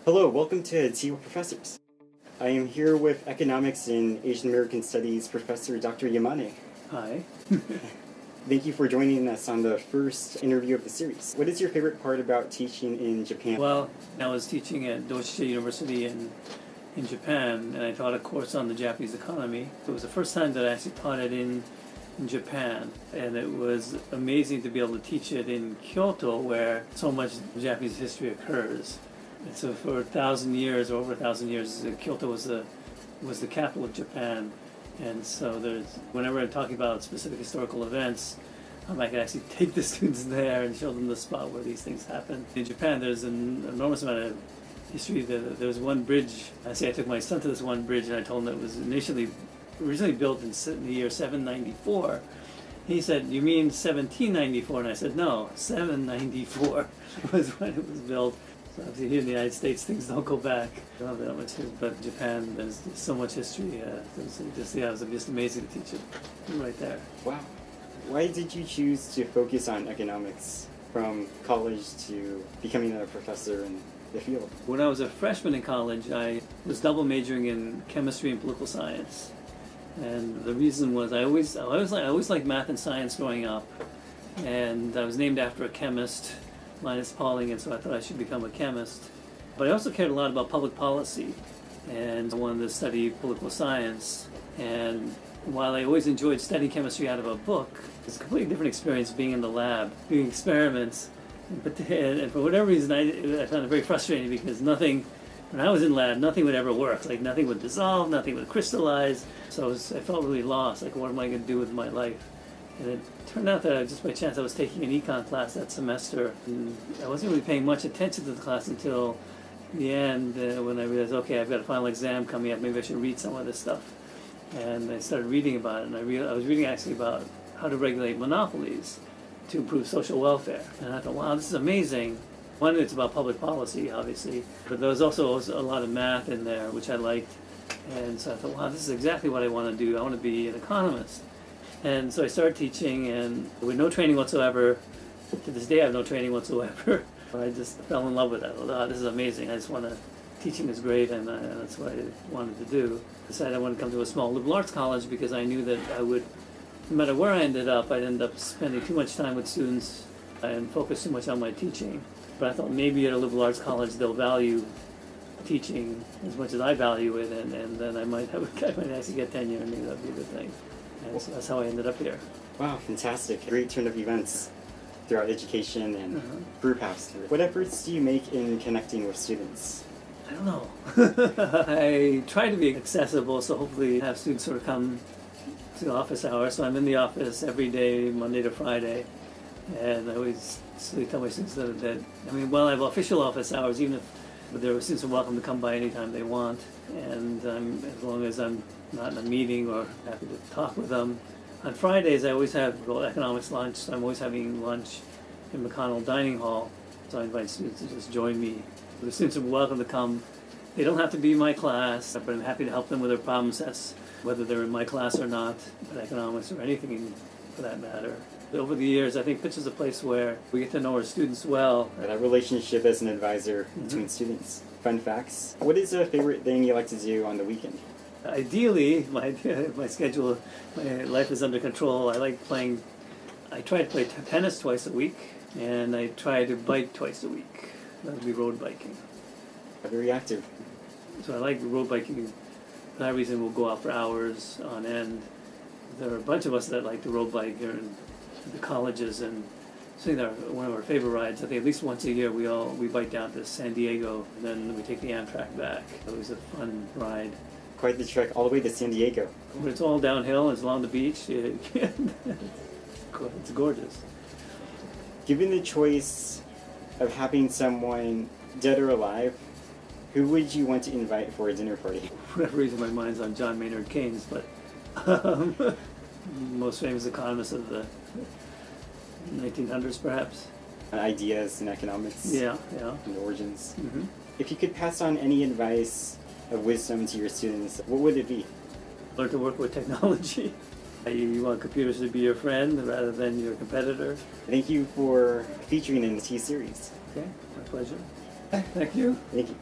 Hello, welcome to Tea with Professors. I am here with Economics and Asian American Studies Professor Dr. Yamane. Hi. Thank you for joining us on the first interview of the series. What is your favorite part about teaching in Japan? Well, I was teaching at Doshisha University in Japan, and I taught a course on the Japanese economy. It was the first time that I actually taught it in Japan, and it was amazing to be able to teach it in Kyoto, where so much Japanese history occurs. And so for 1,000 years, or over 1,000 years, Kyoto was the capital of Japan. And so whenever I'm talking about specific historical events, I can actually take the students there and show them the spot where these things happen. In Japan, there's an enormous amount of history. There's one bridge. I took my son to this one bridge, and I told him that it was originally built in the year 794. He said, "You mean 1794?" And I said, "No, 794 was when it was built." So obviously here in the United States, things don't go back. I don't have that much history, but Japan, there's so much history. It was just amazing to teach it right there. Wow. Why did you choose to focus on economics from college to becoming a professor in the field? When I was a freshman in college, I was double majoring in chemistry and political science. And the reason was I always liked math and science growing up. And I was named after a chemist, Linus Yamane, and so I thought I should become a chemist. But I also cared a lot about public policy, and I wanted to study political science. And while I always enjoyed studying chemistry out of a book, it's a completely different experience being in the lab, doing experiments. And for whatever reason, I found it very frustrating because when I was in lab, nothing would ever work. Like nothing would dissolve, nothing would crystallize. So I felt really lost. Like, what am I going to do with my life? And it turned out that just by chance I was taking an econ class that semester. And I wasn't really paying much attention to the class until the end when I realized, okay, I've got a final exam coming up. Maybe I should read some of this stuff. And I started reading about it. And I was reading actually about how to regulate monopolies to improve social welfare. And I thought, wow, this is amazing. One, it's about public policy, obviously. But there was also a lot of math in there, which I liked. And so I thought, wow, this is exactly what I want to do. I want to be an economist. And so I started teaching, and with no training whatsoever. To this day, I have no training whatsoever. I just fell in love with it. I thought, oh, this is amazing. Teaching is great, and that's what I wanted to do. I decided I wanted to come to a small liberal arts college because I knew that no matter where I ended up, I'd end up spending too much time with students and focus too much on my teaching. But I thought maybe at a liberal arts college they'll value teaching as much as I value it, and then I might actually get tenure, and maybe that'd be a good thing. And so that's how I ended up here. Wow, fantastic. Great turn of events throughout education and Brewhouse. What efforts do you make in connecting with students? I don't know. I try to be accessible, so hopefully have students sort of come to the office hours. So I'm in the office every day, Monday to Friday. And I always tell my students that while I have official office hours, but their students are welcome to come by anytime they want. And as long as I'm not in a meeting, or happy to talk with them. On Fridays, I always have economics lunch, so I'm always having lunch in McConnell Dining Hall. So I invite students to just join me. The students are welcome to come. They don't have to be in my class, but I'm happy to help them with their problem sets, whether they're in my class or not, but economics or anything for that matter. Over the years, I think Pitzer is a place where we get to know our students well. That relationship as an advisor between students. Fun facts. What is a favorite thing you like to do on the weekend? Ideally, my schedule, my life is under control. I try to play tennis twice a week, and I try to bike twice a week. That would be road biking. Very active. So I like road biking. For that reason, we'll go out for hours on end. There are a bunch of us that like to road bike here in the colleges, and I think one of our favorite rides. I think at least once a year we bike down to San Diego, and then we take the Amtrak back. It was a fun ride. Quite the trek all the way to San Diego. But it's all downhill. It's along the beach. It's gorgeous. Given the choice of having someone dead or alive, who would you want to invite for a dinner party? For whatever reason, my mind's on John Maynard Keynes, but most famous economist of the 1900s, perhaps. Ideas in economics. Yeah. And origins. Mm-hmm. If you could pass on any advice of wisdom to your students, what would it be? Learn to work with technology. You want computers to be your friend rather than your competitor. Thank you for featuring in the T series. Okay, my pleasure. Thank you. Thank you.